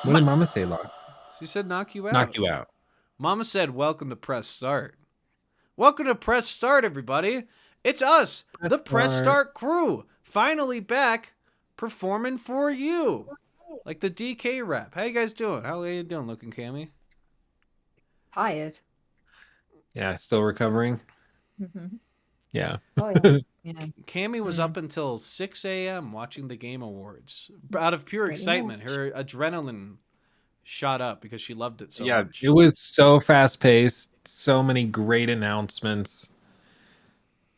What did Mama say, Locke? She said knock you Knock out. you out. Mama said welcome to Press Start. Welcome to Press Start, everybody. It's us, Press the Press start. Start crew, finally back performing for you. Like the DK rap. How you guys doing? How are you doing looking, Cammy? Tired. Yeah, still recovering. Hmm. Yeah. Oh yeah. Yeah. Cammy was Mm, up until 6 a.m. watching the Game Awards. Out of pure pretty excitement. much. Her adrenaline shot up because she loved it so Yeah, it much. was so fast paced, so many great announcements.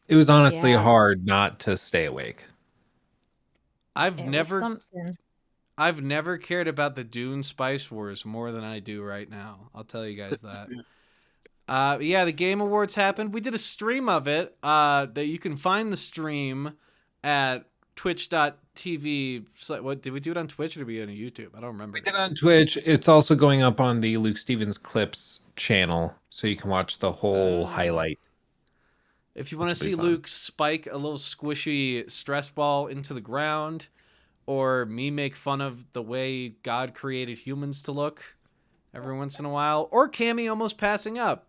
It was honestly Yeah. hard not to stay awake. I've It was never something. I've never cared about the Dune Spice Wars more than I do right now. I'll tell you guys that. Yeah, the Game Awards happened. We did a stream of it. That you can find the stream at twitch.tv. What did we do it on Twitch or did we do it on YouTube? I don't We remember. did it on Twitch. It's also going up on the Luke Stevens Clips channel, so you can watch the whole Uh, highlight, if you want which to will be see fun. Luke spike a little squishy stress ball into the ground, or me make fun of the way God created humans to look every once in a while, or Cammy almost passing up.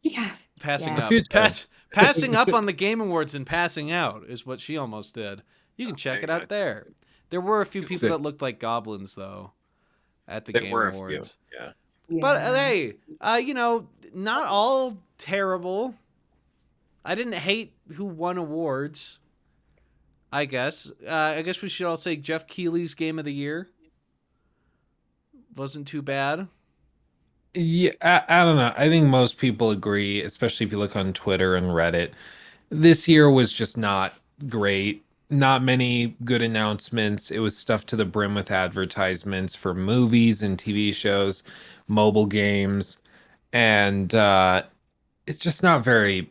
Yeah. Passing Yeah. A few up. times. Passing up on the Game Awards and passing out is what she almost did. You can There check it you go. out there. There were a few It's people it. that looked like goblins though at the There Game were a few. Awards. Yeah. But Yeah. hey, not all terrible. I didn't hate who won awards. I guess. I guess we should all say Jeff Keighley's Game of the Year wasn't too bad. Yeah, I don't know. I think most people agree, especially if you look on Twitter and Reddit. This year was just not great. Not many good announcements. It was stuffed to the brim with advertisements for movies and TV shows, mobile games, and it's just not very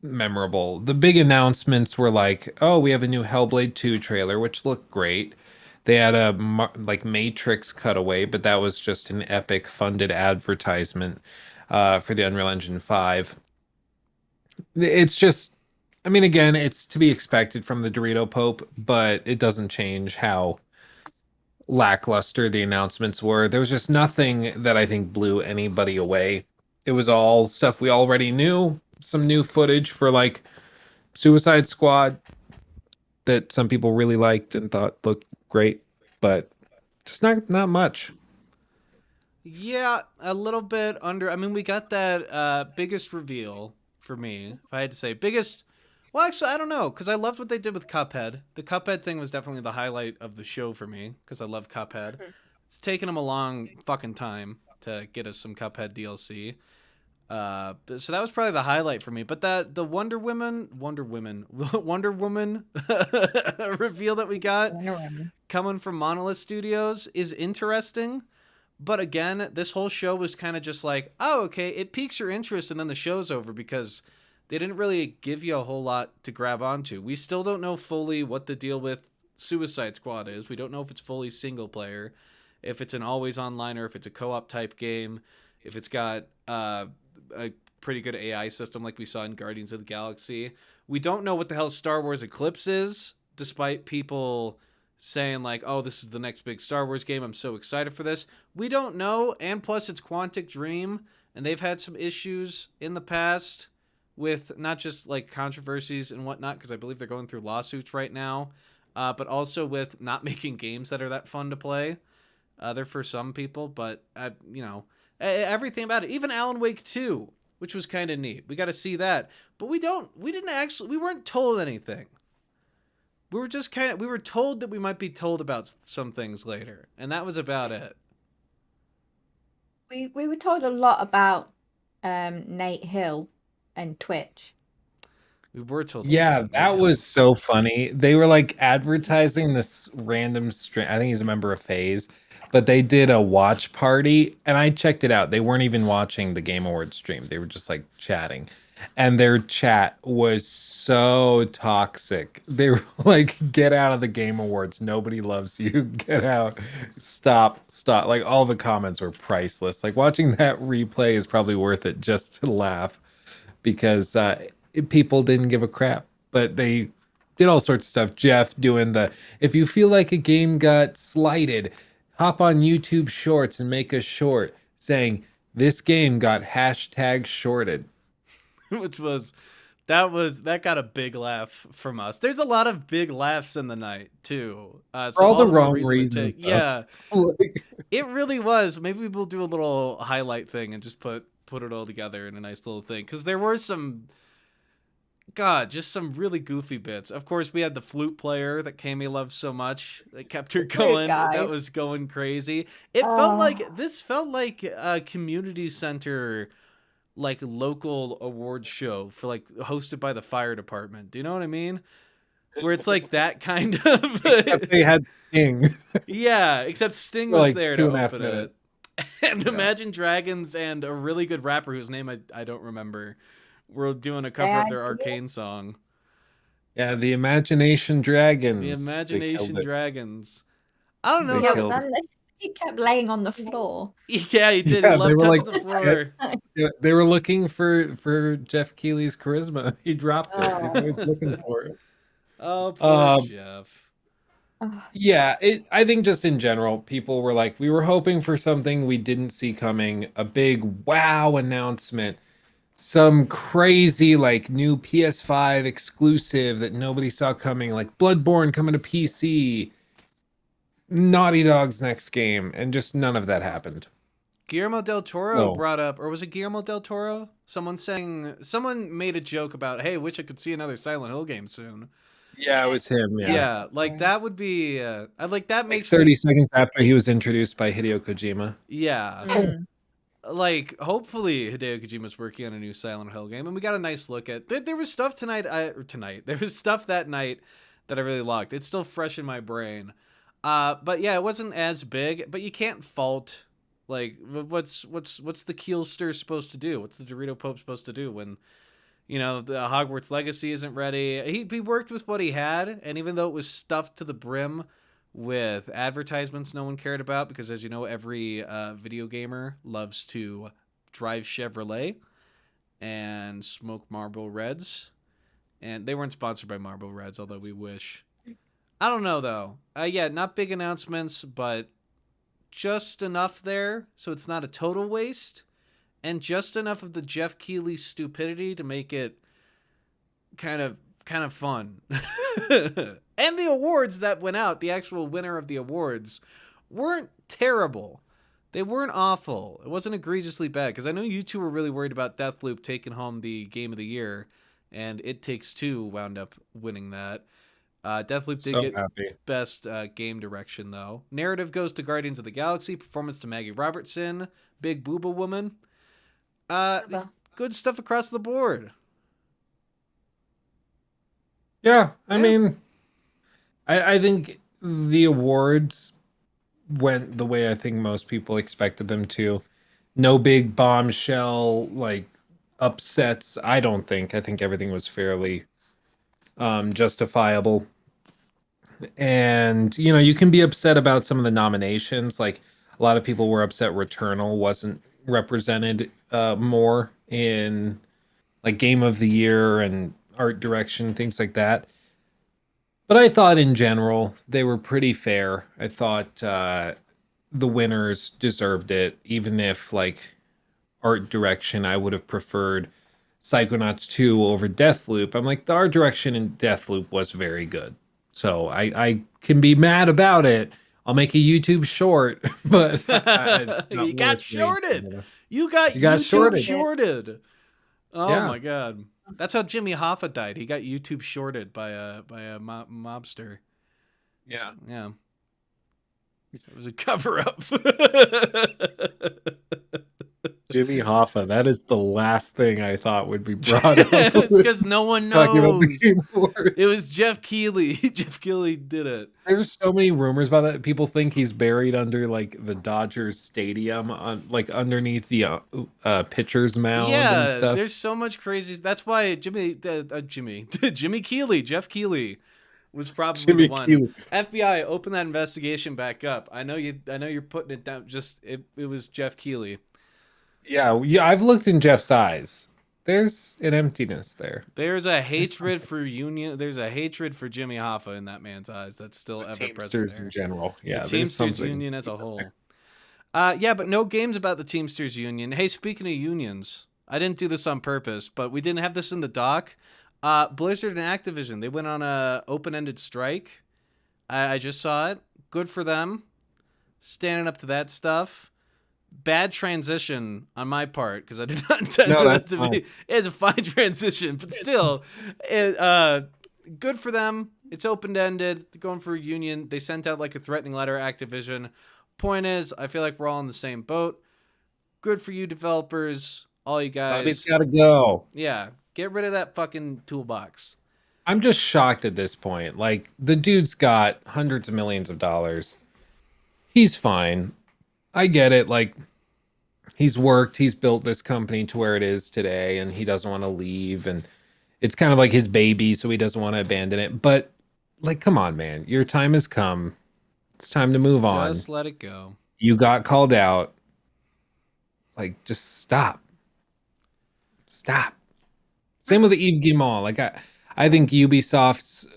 memorable. The big announcements were like, "Oh, we have a new Hellblade 2 trailer, which looked great." They had a like Matrix cutaway, but that was just an epic funded advertisement for the Unreal Engine 5. It's just, I mean, again, it's to be expected from the Dorito Pope, but it doesn't change how lackluster the announcements were. There was just nothing that I think blew anybody away. It was all stuff we already knew, some new footage for like Suicide Squad that some people really liked and thought looked great, but just not much. Yeah, a little bit under. I mean, we got that biggest reveal for me. If I had to say biggest, well, actually, I don't know because I loved what they did with Cuphead. The Cuphead thing was definitely the highlight of the show for me because I love Cuphead. It's taken them a long fucking time to get us some Cuphead DLC. So that was probably the highlight for me. But that the Wonder Woman reveal that we got Wonder coming from Monolith Studios is interesting. But again, this whole show was kind of just like, oh, okay, it piques your interest, and then the show's over because they didn't really give you a whole lot to grab onto. We still don't know fully what the deal with Suicide Squad is. We don't know if it's fully single player, if it's an always online, or if it's a co op type game, if it's got a pretty good AI system like we saw in Guardians of the Galaxy. We don't know what the hell Star Wars Eclipse is, despite people saying like, "Oh, this is the next big Star Wars game. I'm so excited for this." We don't know, and plus it's Quantic Dream, and they've had some issues in the past with not just like controversies and whatnot, because I believe they're going through lawsuits right now, but also with not making games that are that fun to play. They're for some people, but everything about it, even Alan Wake 2, which was kind of neat. We got to see that, but we weren't told anything. We were just we were told that we might be told about some things later, and that was about it. We were told a lot about Nate Hill and Twitch. We were told a lot Yeah, about Nate that Hill. was so funny. They were like advertising this random string. I think he's a member of FaZe, but they did a watch party and I checked it out. They weren't even watching the Game Awards stream. They were just like chatting. And their chat was so toxic. They were like, get out of the Game Awards. Nobody loves you. Get out. Stop. Stop. Like all the comments were priceless. Like watching that replay is probably worth it just to laugh because people didn't give a crap, but they did all sorts of stuff. Jeff doing the if you feel like a game got slighted, hop on YouTube Shorts and make a short saying this game got hashtag shorted Which was that got a big laugh from us. There's a lot of big laughs in the night too. for So all all the the more wrong reason to reasons take. though. Yeah, Like, it really was. Maybe we'll do a little highlight thing and just put it all together in a nice little thing, because there were some, God, just some really goofy bits. Of course, we had the flute player that Cammy loved so much that kept her Rude going. That guy. was going crazy. It felt Oh, like this felt like a community center, like local awards show for like hosted by the fire department. Do you know what I mean? Where it's like that kind of except they had Sting yeah, except Sting for was like there to 2.5 open it. minutes. And Yeah. Imagine Dragons and a really good rapper whose name I don't remember were doing a cover of bad their deal. Arcane song. Yeah, the Imagination The Dragons. They killed Imagination it. Dragons. I don't know They Yeah, though. but killed then he kept laying on the floor. Yeah, he it. did. He Yeah, they loved were like touching the floor. yeah, they were looking for Jeff Keighley's charisma. He dropped it. He's Oh, always looking for it. Oh, poor Um, Jeff. oh, yeah, I think just in general, people were like, we were hoping for something we didn't see coming, a big wow announcement, some crazy like new PS5 exclusive that nobody saw coming, like Bloodborne coming to PC, Naughty Dog's next game, and just none of that happened. Guillermo del Toro No. brought up, or was it Guillermo del Toro? Someone made a joke about, hey, wish I could see another Silent Hill game soon. Yeah, it was him, yeah. Yeah, like that would be, I like that Like makes 30 me, seconds after he was introduced by Hideo Kojima. yeah. mm. Like hopefully Hideo Kojima's working on a new Silent Hill game, and we got a nice look at. There was stuff tonight. There was stuff that night that I really liked. It's still fresh in my brain. But yeah, it wasn't as big. But you can't fault, like, what's the Keelster supposed to do? What's the Dorito Pope supposed to do when, the Hogwarts Legacy isn't ready? He worked with what he had, and even though it was stuffed to the brim with advertisements no one cared about, because as you know, every video gamer loves to drive Chevrolet and smoke Marlboro Reds, and they weren't sponsored by Marlboro Reds, although we wish. I don't know though. Yeah, not big announcements, but just enough there so it's not a total waste, and just enough of the Jeff Keighley stupidity to make it kind of fun. And the awards that went out, the actual winner of the awards, weren't terrible. They weren't awful. It wasn't egregiously bad, because I know you two were really worried about Deathloop taking home the game of the year, and It Takes Two wound up winning that. Deathloop did So get happy. best game direction though. Narrative goes to Guardians of the Galaxy. Performance to Maggie Robertson. Big Booba Woman. Uh, Well, Good stuff across the board. Yeah, I Yeah. mean, I think the awards went the way I think most people expected them to. No big bombshell like upsets. I don't think. I think everything was fairly justifiable. And you can be upset about some of the nominations. Like a lot of people were upset Returnal wasn't represented more in like game of the year and art direction, things like that. But I thought in general they were pretty fair. I thought the winners deserved it, even if like art direction I would have preferred Psychonauts 2 over Deathloop. I'm like the art direction in Deathloop was very good. So I can be mad about it. I'll make a YouTube short, but it's not You got worth shorted. raging. You got You got YouTube shorted. shorted. Oh Yeah. my god. That's how Jimmy Hoffa died. He got YouTube shorted by a mobster. Yeah. Yeah. It was a cover up. Jimmy Hoffa, that is the last thing I thought would be brought up. It's because no one Talking about the knows. Game Awards. It was Jeff Keighley. Jeff Keighley did it. There's so many rumors about that. People think he's buried under like the Dodgers stadium, on like underneath the pitcher's mound and Yeah, stuff. there's so much crazy. That's why Jimmy Jimmy Keighley, Jeff Keighley, was probably Jimmy the one. Keighley. FBI, open that investigation back up. I know you're putting it down. Just it was Jeff Keighley. Yeah, I've looked in Jeff's eyes. there's an emptiness there. There's a There's hatred something. for Union. There's a hatred for Jimmy Hoffa in that man's eyes that's still The ever present Teamsters in there. general. The Yeah, there's Teamsters something Union as deep a in there. whole. Yeah, but no games about the Teamsters Union. Hey, speaking of unions, I didn't do this on purpose, but we didn't have this in the doc. Blizzard and Activision, they went on a open-ended strike. I just saw it. Good for them. Standing up to that stuff. Bad transition on my part because I did not intend No, for that that's to fine. be. It's a fine transition, but still, it, good for them. It's open ended. They're going for a union. They sent out like a threatening letter. Activision. Point is, I feel like we're all in the same boat. Good for you, developers. All you Bobby's guys. got to go. Yeah, get rid of that fucking toolbox. I'm just shocked at this point. Like, the dude's got hundreds of millions of dollars. He's fine. I get it. Like, he's worked, he's built this company to where it is today, and he doesn't want to leave. And it's kind of like his baby, so he doesn't want to abandon it. But, like, come on, man. Your time has come. It's time to move on. Just let it go. You got called out. Like, just stop. Stop. Same with the Yves Guillemot. I think Ubisoft's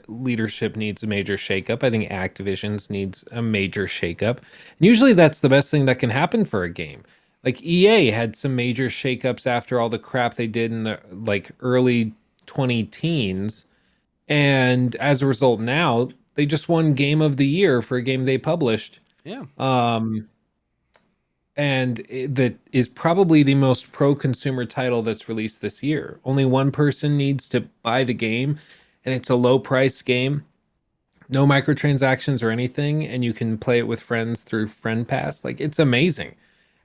leadership needs a major shakeup. I think Activision's needs a major shakeup. And usually that's the best thing that can happen for a game. Like EA had some major shakeups after all the crap they did in the like early 20 teens. And as a result, now they just won Game of the Year for a game they published. Yeah. Um, that is probably the most pro-consumer title that's released this year. Only one person needs to buy the game, and it's a low-priced game, no microtransactions or anything, and you can play it with friends through Friend Pass. Like, it's amazing.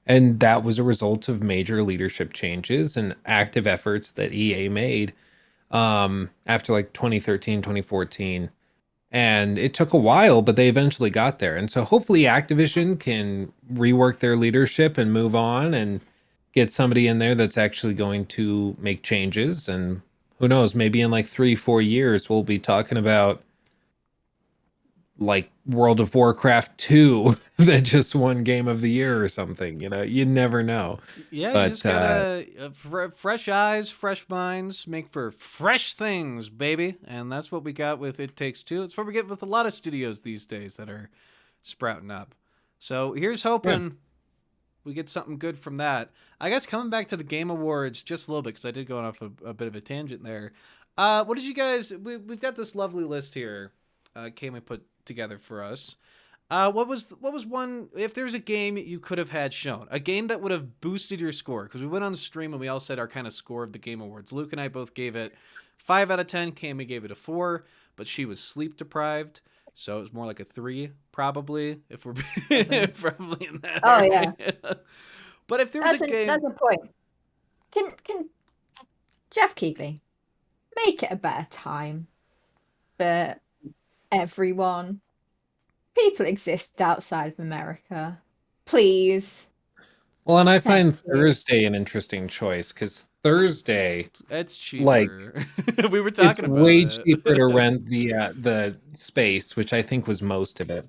And that was a result of major leadership changes and active efforts that EA made after like 2013, 2014. And it took a while, but they eventually got there. And so hopefully Activision can rework their leadership and move on and get somebody in there that's actually going to make changes. And who knows, maybe in like 3, 4 years, we'll be talking about like World of Warcraft 2 that just won Game of the Year or something. You never know. Yeah, you But just gotta fresh eyes, fresh minds, make for fresh things, baby, and that's what we got with It Takes Two. It's what we get with a lot of studios these days that are sprouting up. So here's yeah, hoping we get something good from that. I guess coming back to the Game Awards just a little bit because I did go off a bit of a tangent there. What did you guys? We've got this lovely list here. Kaylee put together for us. What was one? If there's a game you could have had shown, a game that would have boosted your score, because we went on the stream and we all said our kind of score of the Game Awards. Luke and I both gave it 5 out of 10. Cammy gave it a 4, but she was sleep deprived, so it was more like a 3, probably. If we're probably in that Oh yeah, area. But if there was a game, that's a point. Can Jeff Keighley make it a better time for everyone? People exist outside of America. Please. well, and I Thank find you. Thursday an interesting choice because Thursday, it's like, cheaper. We were it's talking about way cheaper to it. rent the space, which I think was most of it.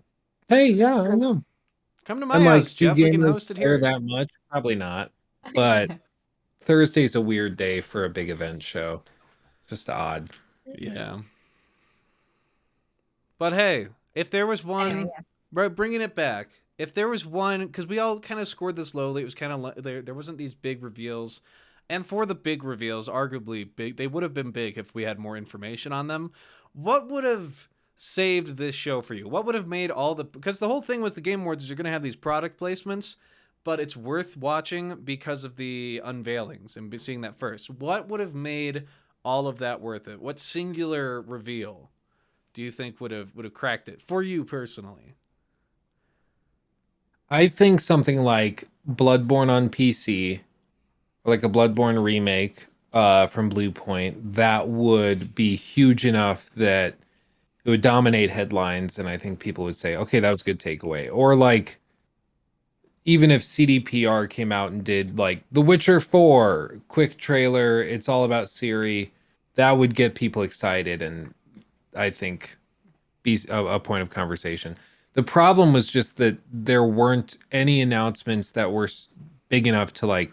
Hey, yeah, I know. Come to my And like, house, do Jeff. We can gamers host it care here. that much? Probably not. But Thursday's a weird day for a big event show. Just odd. Yeah. But hey, if there was Anyway, one, yeah. right, bringing it back. If there was one, because we all kind of scored this lowly, it was kind of there. Wasn't these big reveals, and for the big reveals, arguably big, they would have been big if we had more information on them. What would have saved this show for you? What would have made all the? Because the whole thing with the Game Awards is you're going to have these product placements, but it's worth watching because of the unveilings and seeing that first. What would have made all of that worth it? What singular reveal do you think would have cracked it for you personally? I think something like Bloodborne on PC, or like a Bloodborne remake from Blue Point, that would be huge enough that it would dominate headlines, and I think people would say, okay, that was a good takeaway. Or like, even if CDPR came out and did like The Witcher 4 quick trailer, it's all about Siri, that would get people excited and I think be a point of conversation. The problem was just that there weren't any announcements that were big enough to like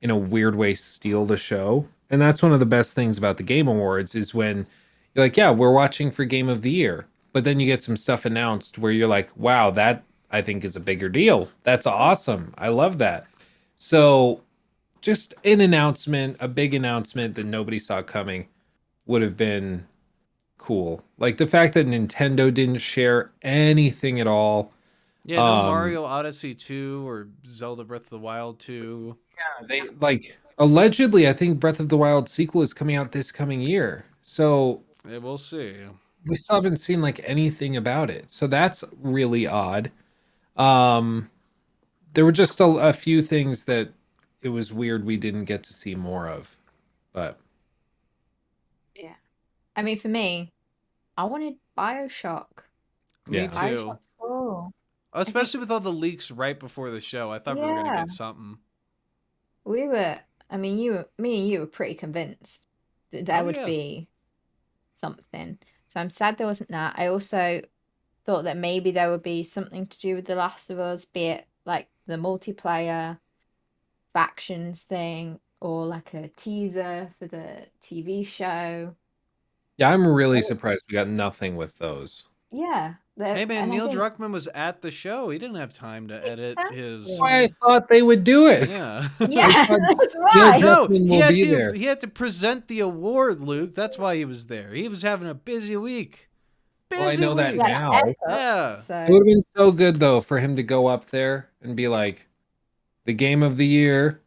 in a weird way steal the show. And that's one of the best things about the Game Awards is when you're like, yeah, we're watching for Game of the Year. But then you get some stuff announced where you're like, wow, that I think is a bigger deal. That's awesome. I love that. So just an announcement, a big announcement that nobody saw coming would have been cool. Like the fact that Nintendo didn't share anything at all. Yeah, no Um, Mario Odyssey 2 or Zelda Breath of the Wild 2. they like allegedly, I think Breath of the Wild sequel is coming out this coming year. So Yeah, we'll see. we still haven't seen like anything about it. So that's really odd. Um, there were just a few things that it was weird we didn't get to see more of. But Yeah. I mean, for me, I wanted Bioshock. Me yeah. too. Bioshock 4. I think, Especially with all the leaks right before the show. I thought we were going to yeah, get something. we were, I mean, me and you were pretty convinced that there Oh, would yeah. be something. So I'm sad there wasn't that. I also thought that maybe there would be something to do with The Last of Us, be it like the multiplayer factions thing or like a teaser for the TV show. Yeah, I'm really Oh, surprised we got nothing with those. yeah, Hey, man, and I Neil think Druckmann was at the show. He didn't have time to edit his. Why I exactly. thought they would do it. Yeah. I Yeah, thought that's Neil why. No, Druckmann he will had be to there. he had to present the award, Luke. That's why he was there. He was having a busy week. Well, I Busy know that He week. had a now. haircut, Yeah. It would so have been so good though for him to go up there and be like, the game of the year,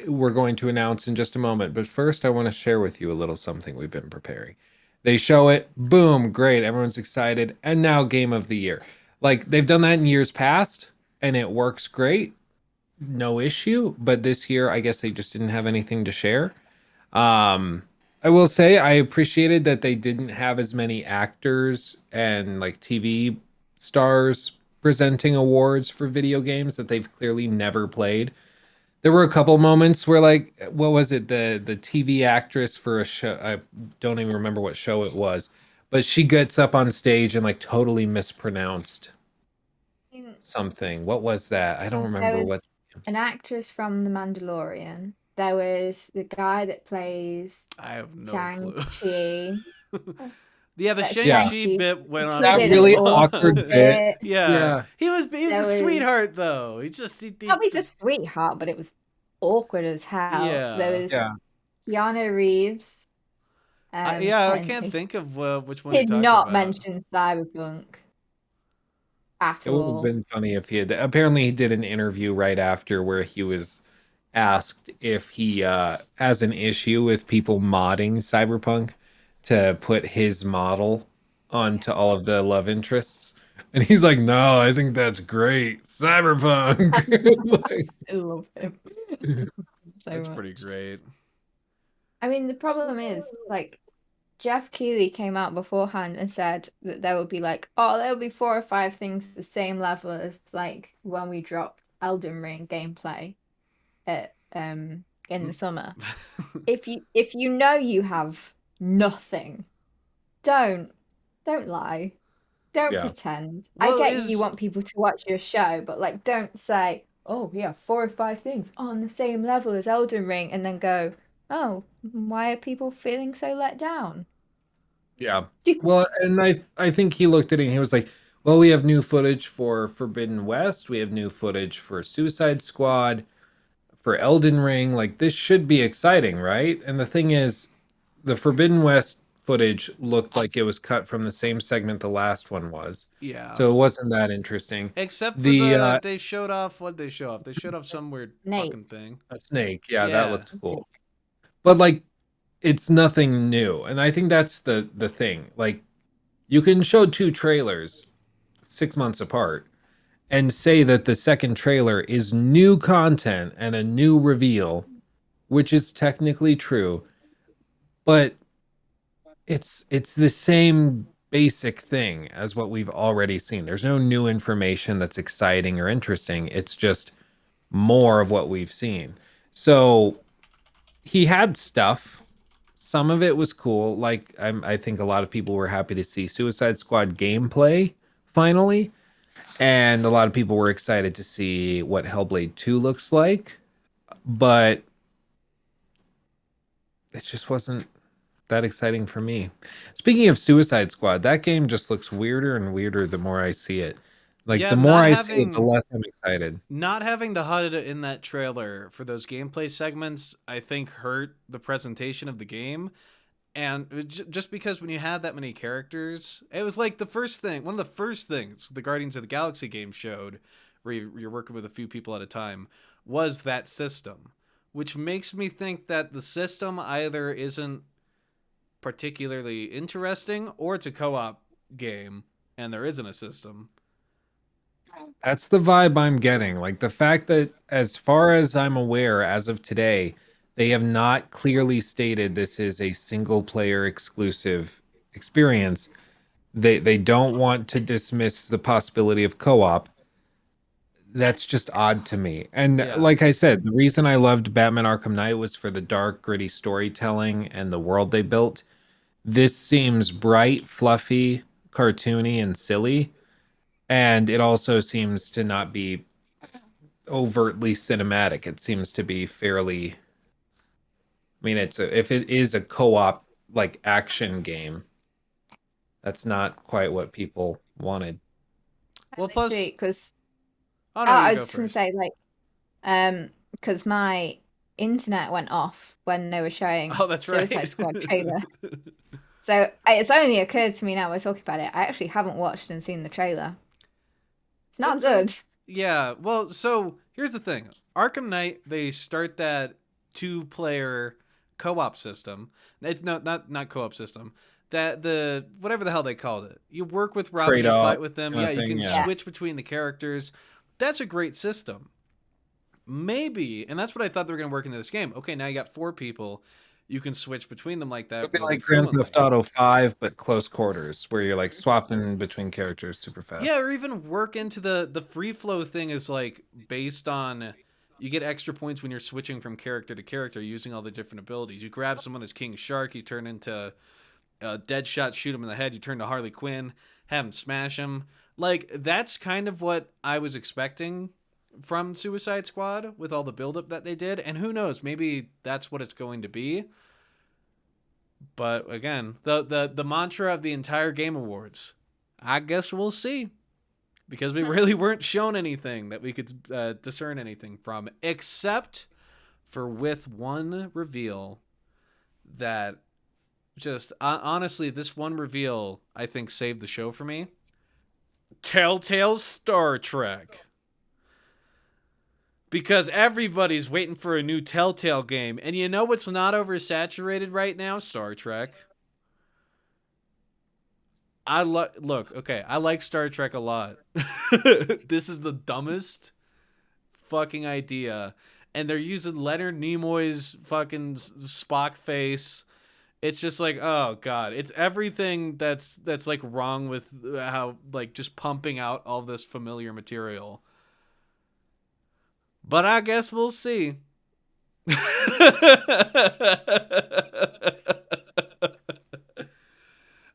we're going to announce in just a moment. But first, I want to share with you a little something we've been preparing. They show it, boom, great, everyone's excited, and now game of the year. Like they've done that in years past, and it works great, no issue. But this year, I guess they just didn't have anything to share. Um, I will say I appreciated that they didn't have as many actors and like TV stars presenting awards for video games that they've clearly never played. There were a couple moments where like what was it, the TV actress for a show, I don't even remember what show it was, but she gets up on stage and like totally mispronounced mm, something. What was that? I don't there remember what. was an actress from The Mandalorian. There was the guy that plays I have no clue. Shang-Chi. Yeah, the That Yeah, Shang-Chi Shang-Chi, bit went on he that for did too an really awkward awkward long. bit. bit. Yeah. Yeah. He was There a was, sweetheart though. He oh, he's a sweetheart, but it was awkward as hell. There yeah. was Yeah. Keanu Reeves, Yeah, I and can't think of which one he you're did talking not about. mention Cyberpunk at It would have all. been funny if he had. Apparently, he did an interview right after where he was asked if he has an issue with people modding Cyberpunk to put his model Yeah. onto all of the love interests. And he's like, no, I think that's great. Cyberpunk. Like, I love him so That's pretty much. great. I mean, the problem is, like, Jeff Keighley came out beforehand and said that there would be like, oh, there will be 4 or 5 things the same level as like when we dropped Elden Ring gameplay at in the summer. If you know you have nothing, don't don't lie. Don't yeah. pretend. I Well, get you is want people to watch your show, but like don't say, "Oh, yeah, 4 or 5 things on the same level as Elden Ring," and then go, "Oh, why are people feeling so let down?" Yeah. Stupid. Well, and I think he looked at it and he was like, well, we have new footage for Forbidden West. We have new footage for Suicide Squad, for Elden Ring. Like this should be exciting, right? And the thing is, the Forbidden West footage looked like it was cut from the same segment the last one was. yeah. So it wasn't that interesting. Except for The they showed off what they show off. They showed off some weird Snake. fucking thing. a snake, yeah, that Yeah. looked cool. But like it's nothing new. And I think that's the thing. Like you can show two trailers 6 months apart and say that the second trailer is new content and a new reveal, which is technically true, but it's the same basic thing as what we've already seen. There's no new information that's exciting or interesting. It's just more of what we've seen. So he had stuff. Some of it was cool. I think a lot of people were happy to see Suicide Squad gameplay finally. and a lot of people were excited to see what Hellblade 2 looks like, but it just wasn't that exciting for me. Speaking of Suicide Squad, that game just looks weirder and weirder the more I see it. Like Yeah, the more I see it, the less I'm excited. not having the HUD in that trailer for those gameplay segments, I think hurt the presentation of the game. And just because when you have that many characters, it was like the first thing, one of the first things the Guardians of the Galaxy game showed, where you're working with a few people at a time, was that system, which makes me think that the system either isn't particularly interesting or it's a co-op game and there isn't a system. That's the vibe I'm getting. Like the fact that, as far as I'm aware, as of today, they have not clearly stated this is a single player exclusive experience. They don't want to dismiss the possibility of co-op. That's just odd to me. And Yeah. like I said, the reason I loved Batman Arkham Knight was for the dark, gritty storytelling and the world they built. This seems bright, fluffy, cartoony, and silly. And it also seems to not be overtly cinematic. It seems to be fairly. I mean, if it is a co-op like action game, that's not quite what people wanted. Well, Literally, plus, because oh no, I you was go just gonna first. say like, because my internet went off when they were showing Oh, that's Suicide right. Squad trailer. So it's only occurred to me now we're talking about it. I actually haven't watched and seen the trailer. It's not It's a good. yeah. Well, so here's the thing: Arkham Knight, they start that two-player co-op system. It's not co-op system. That the whatever the hell they called it. You work with Robin, you Trade-off fight with them. kind Yeah, of you thing. can Yeah. Yeah. switch between the characters. That's a great system. Maybe, and that's what I thought they were going to work into this game. Okay, now you got four people. You can switch between them like It would that be really like Grand fluently. Theft Auto 5, but close quarters, where you're like swapping between characters super fast. Yeah, or even work into the free flow thing is like based on you get extra points when you're switching from character to character using all the different abilities. You grab someone as King Shark, you turn into a dead shot, shoot him in the head, you turn to Harley Quinn, have him smash him. Like that's kind of what I was expecting from Suicide Squad with all the buildup that they did, and who knows, maybe that's what it's going to be. But again, the mantra of the entire Game Awards, I guess we'll see, because we really weren't shown anything that we could discern anything from, except for with one reveal that just honestly, this one reveal I think saved the show for me. Telltale's Star Trek. Because everybody's waiting for a new Telltale game, and you know what's not oversaturated right now? Star Trek. Look, okay, I like Star Trek a lot. This is the dumbest fucking idea, and they're using Leonard Nimoy's fucking Spock face. It's just like, oh god, it's everything that's like wrong with how like just pumping out all this familiar material. But I guess we'll see.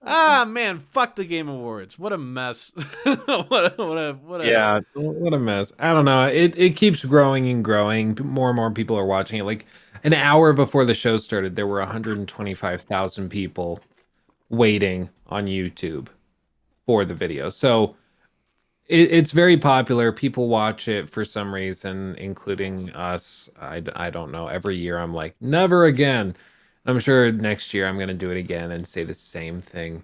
Ah man, fuck the Game Awards. What a mess. What a Yeah, what a mess. I don't know. It keeps growing and growing. More and more people are watching it. Like an hour before the show started, there were 125,000 people waiting on YouTube for the video. So it's very popular. People watch it for some reason, including us. I don't know. Every year I'm like, never again. I'm sure next year I'm going to do it again and say the same thing.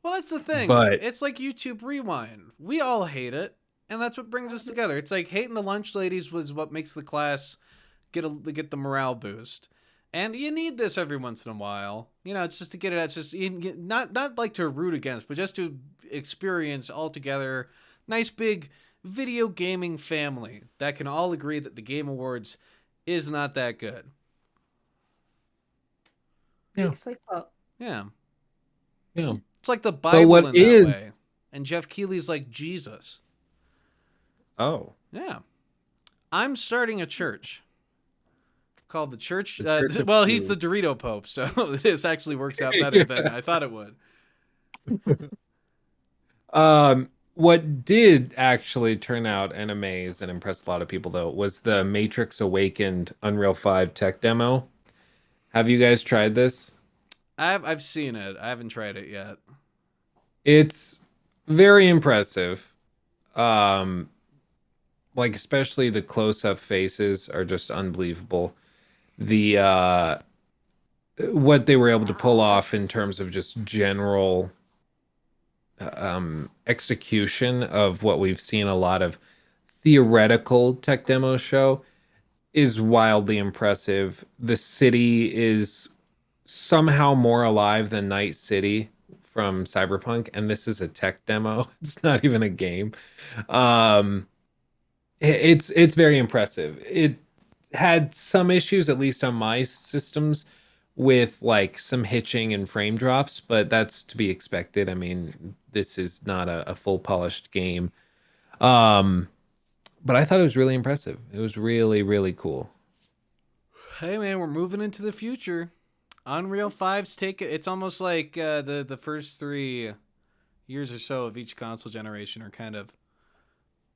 Well, that's the thing. But It's like YouTube Rewind. We all hate it, and that's what brings us together. It's like hating the lunch ladies was what makes the class get the morale boost. And you need this every once in a while, you know, just to get it. It's just not like to root against, but just to experience all together. Nice big video gaming family that can all agree that the Game Awards is not that good. yeah, Beautifully put. Yeah, yeah. it's like the But Bible what in that is way. And Jeff Keighley's like Jesus. oh, Yeah. I'm starting a church called the Church. the Church of Well, he's Keys. the Dorito Pope, so this actually works out better than I thought it would. Um, What did actually turn out and amaze and impress a lot of people, though, was the Matrix Awakened Unreal 5 tech demo. Have you guys tried this? I've seen it. I haven't tried it yet. It's very impressive. Um, like especially the close-up faces are just unbelievable. The what they were able to pull off in terms of just general execution of what we've seen a lot of theoretical tech demos show is wildly impressive. The city is somehow more alive than Night City from Cyberpunk, and this is a tech demo. It's not even a game. Um, it's very impressive. It had some issues, at least on my systems, with like some hitching and frame drops, but that's to be expected. I mean, this is not a full polished game. Um, but I thought it was really impressive. It was really, really cool. Hey man, we're moving into the future. Unreal 5's take it. It's almost like the first 3 years or so of each console generation are kind of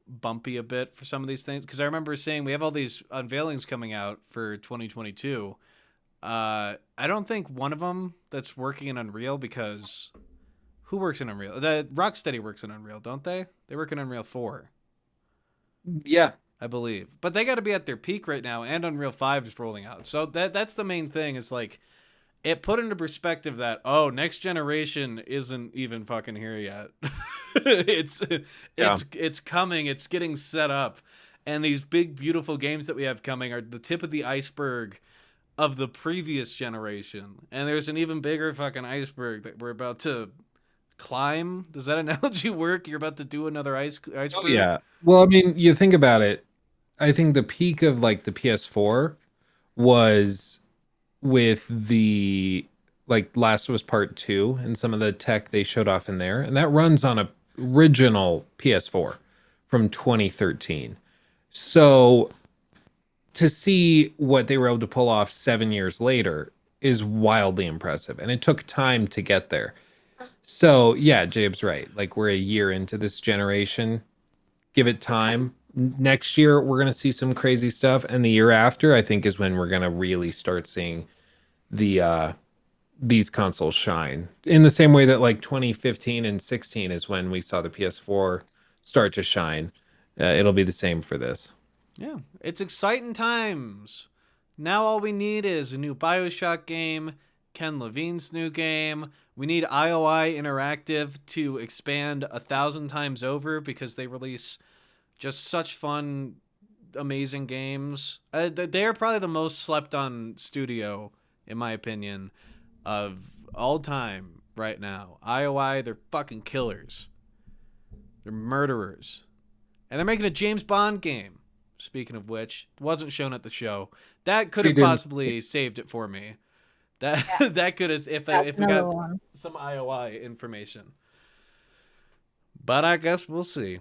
bumpy a bit for some of these things. Because I remember saying we have all these unveilings coming out for 2022. I don't think one of them that's working in Unreal, because who works in Unreal? The Rocksteady works in Unreal, don't they? They work in Unreal 4, Yeah. I believe. But they got to be at their peak right now, and Unreal 5 is rolling out. So that's the main thing. Is like it put into perspective that next generation isn't even fucking here yet. it's Yeah. it's coming. It's getting set up, and these big beautiful games that we have coming are the tip of the iceberg of the previous generation, and there's an even bigger fucking iceberg that we're about to climb. Does that analogy work? You're about to do another Oh iceberg. yeah. Well, I mean, you think about it. I think the peak of like the PS4 was with the like Last of Us Part 2 and some of the tech they showed off in there. And that runs on a original PS4 from 2013. So to see what they were able to pull off 7 years later is wildly impressive. And it took time to get there. So yeah, Jabe's right. Like we're a year into this generation. Give it time. Next year we're gonna see some crazy stuff, and the year after, I think, is when we're gonna really start seeing the these consoles shine. In the same way that like 2015 and 16 is when we saw the PS4 start to shine. It'll be the same for this. Yeah, it's exciting times. Now all we need is a new BioShock game, Ken Levine's new game. We need IOI Interactive to expand 1,000 times over, because they release just such fun, amazing games. They are probably the most slept on studio, in my opinion, of all time right now. IOI, they're fucking killers. They're murderers. And they're making a James Bond game. Speaking of which, wasn't shown at the show. That could We have didn't. possibly saved it for me. That Yeah, that could have, that's if we another got one. some IOI information. But I guess we'll see.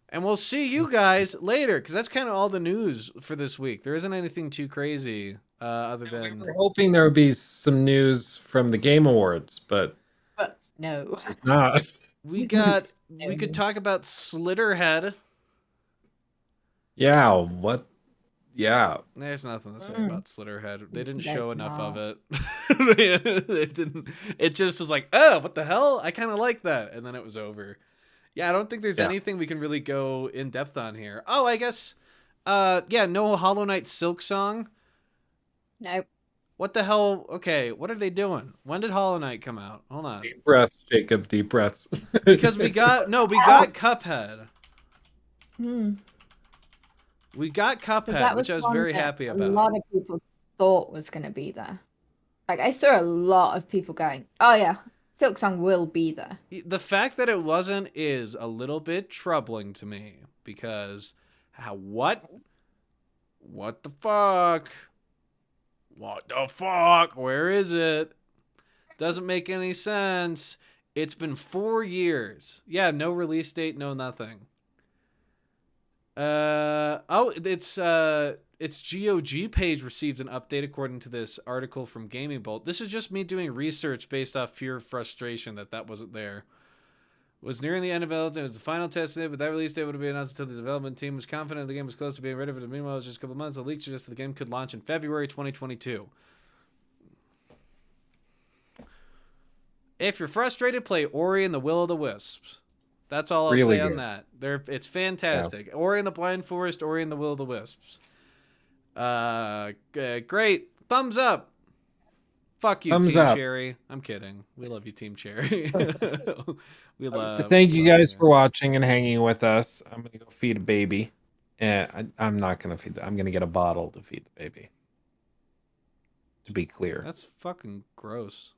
And we'll see you guys later, because that's kind of all the news for this week. There isn't anything too crazy other We than were hoping there would be some news from the Game Awards, but But no. there's not. we could talk about Slitterhead. Yeah, what? Yeah. There's nothing to say Mm, about Slitterhead. They didn't there's show enough of not. it. They didn't. It just was like, oh, what the hell? I kind of like that, and then it was over. Yeah, I don't think there's Yeah. anything we can really go in depth on here. Oh, I guess, yeah, no Hollow Knight Silk Song. Nope. What the hell? Okay, what are they doing? When did Hollow Knight come out? Hold on, Deep breaths, Jacob, deep breaths. because we got Cuphead. Hmm. We got Because that Cuphead, was which I was one very that happy a about. lot of people thought was going to be there. Like, I saw a lot of people going, oh yeah, Silksong will be there. The fact that it wasn't is a little bit troubling to me, because what the fuck? What the fuck? Where is it? Doesn't make any sense. It's been 4 years. Yeah, no release date, no nothing. Its GOG page received an update according to this article from Gaming Bolt. This is just me doing research based off pure frustration that wasn't there. was nearing the end of development. It was the final test day, but that release date would be announced until the development team was confident the game was close to being ready for the meanwhile. It was just a couple months. The leak suggested the game could launch in February 2022. If you're frustrated, play Ori and the Will of the Wisps. That's all I'll Really say on good. that. It's fantastic. Yeah. Ori and the Blind Forest, Ori and the Will of the Wisps. Great. Thumbs up. Fuck you, Thumbs Team up. Cherry. I'm kidding. We love you, Team Cherry. we love. Thank you guys for watching and hanging with us. I'm gonna go feed a baby. I'm not gonna feed. I'm gonna get a bottle to feed the baby. To be clear. That's fucking gross.